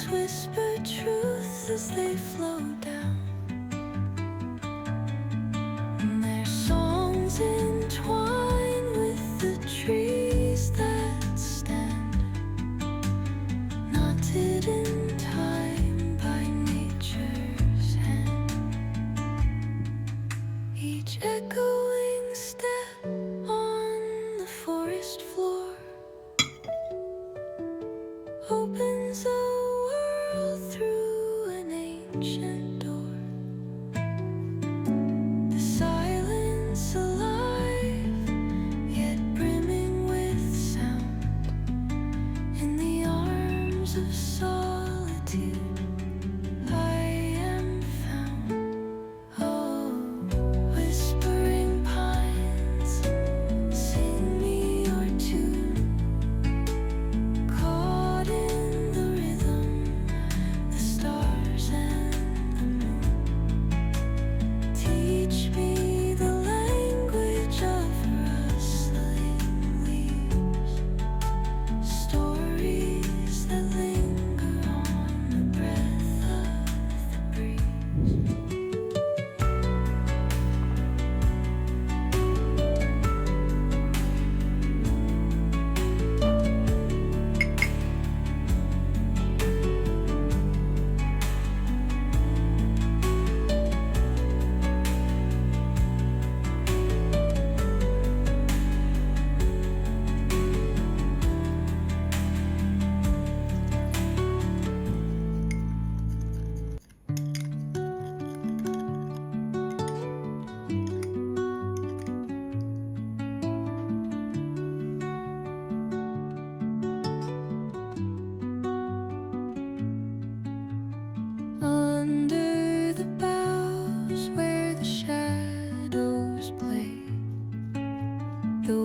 Whisper truths as they flow down. And their songs entwine with the trees that stand, knotted in time by nature's hand. Each echoing step on the forest floor opens a world through an ancient door. The silence alive, yet brimming with sound. In the arms of solitude, I am found. Oh, whispering pines, sing me your tune. Caught in the rhythm, the stars and the moon teach me the language of rustling leaves, stories that linger on the breath of the breeze. Under the boughs where the shadows play, the